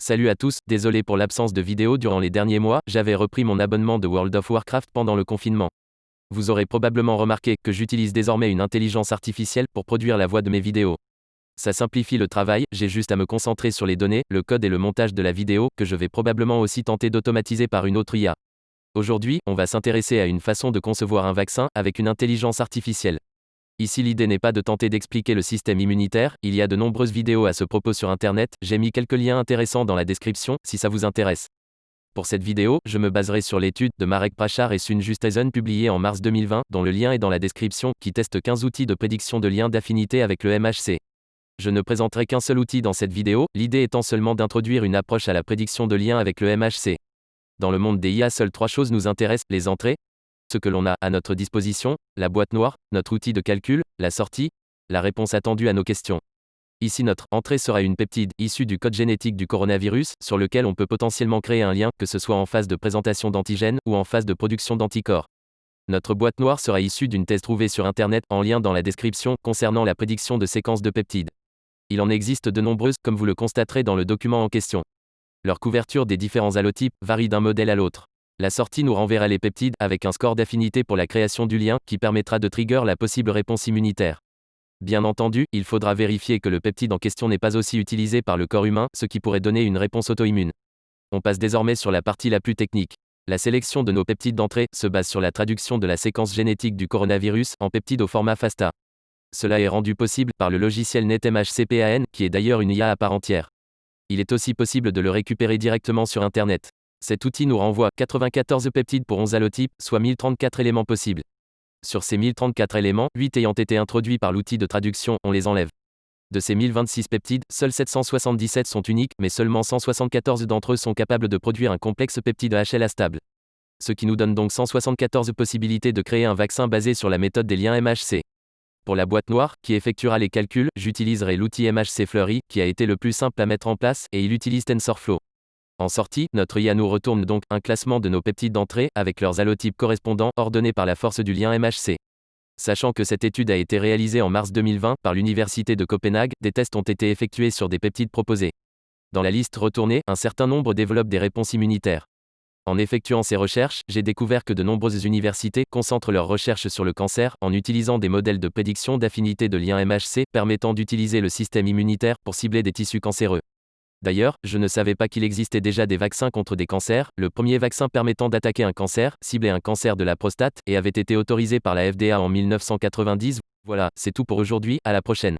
Salut à tous, désolé pour l'absence de vidéos durant les derniers mois, j'avais repris mon abonnement de World of Warcraft pendant le confinement. Vous aurez probablement remarqué que j'utilise désormais une intelligence artificielle pour produire la voix de mes vidéos. Ça simplifie le travail, j'ai juste à me concentrer sur les données, le code et le montage de la vidéo, que je vais probablement aussi tenter d'automatiser par une autre IA. Aujourd'hui, on va s'intéresser à une façon de concevoir un vaccin avec une intelligence artificielle. Ici l'idée n'est pas de tenter d'expliquer le système immunitaire, il y a de nombreuses vidéos à ce propos sur internet, j'ai mis quelques liens intéressants dans la description, si ça vous intéresse. Pour cette vidéo, je me baserai sur l'étude de Marek Prachar et Sun Justesen publiée en mars 2020, dont le lien est dans la description, qui teste 15 outils de prédiction de liens d'affinité avec le MHC. Je ne présenterai qu'un seul outil dans cette vidéo, l'idée étant seulement d'introduire une approche à la prédiction de liens avec le MHC. Dans le monde des IA, seules 3 choses nous intéressent, les entrées, ce que l'on a à notre disposition, la boîte noire, notre outil de calcul, la sortie, la réponse attendue à nos questions. Ici notre entrée sera une peptide issue du code génétique du coronavirus, sur lequel on peut potentiellement créer un lien, que ce soit en phase de présentation d'antigènes ou en phase de production d'anticorps. Notre boîte noire sera issue d'une thèse trouvée sur Internet, en lien dans la description, concernant la prédiction de séquences de peptides. Il en existe de nombreuses, comme vous le constaterez dans le document en question. Leur couverture des différents allotypes varie d'un modèle à l'autre. La sortie nous renverra les peptides avec un score d'affinité pour la création du lien, qui permettra de trigger la possible réponse immunitaire. Bien entendu, il faudra vérifier que le peptide en question n'est pas aussi utilisé par le corps humain, ce qui pourrait donner une réponse auto-immune. On passe désormais sur la partie la plus technique. La sélection de nos peptides d'entrée se base sur la traduction de la séquence génétique du coronavirus en peptides au format FASTA. Cela est rendu possible par le logiciel NetMHCPAN, qui est d'ailleurs une IA à part entière. Il est aussi possible de le récupérer directement sur Internet. Cet outil nous renvoie 94 peptides pour 11 allotypes, soit 1034 éléments possibles. Sur ces 1034 éléments, 8 ayant été introduits par l'outil de traduction, on les enlève. De ces 1026 peptides, seuls 777 sont uniques, mais seulement 174 d'entre eux sont capables de produire un complexe peptide HLA stable. Ce qui nous donne donc 174 possibilités de créer un vaccin basé sur la méthode des liens MHC. Pour la boîte noire, qui effectuera les calculs, j'utiliserai l'outil MHC Flurry, qui a été le plus simple à mettre en place, et il utilise TensorFlow. En sortie, notre IA nous retourne donc un classement de nos peptides d'entrée, avec leurs allotypes correspondants, ordonnés par la force du lien MHC. Sachant que cette étude a été réalisée en mars 2020 par l'Université de Copenhague, des tests ont été effectués sur des peptides proposés. Dans la liste retournée, un certain nombre développent des réponses immunitaires. En effectuant ces recherches, j'ai découvert que de nombreuses universités concentrent leurs recherches sur le cancer, en utilisant des modèles de prédiction d'affinité de liens MHC, permettant d'utiliser le système immunitaire pour cibler des tissus cancéreux. D'ailleurs, je ne savais pas qu'il existait déjà des vaccins contre des cancers. Le premier vaccin permettant d'attaquer un cancer, ciblait un cancer de la prostate, et avait été autorisé par la FDA en 1990. Voilà, c'est tout pour aujourd'hui, à la prochaine.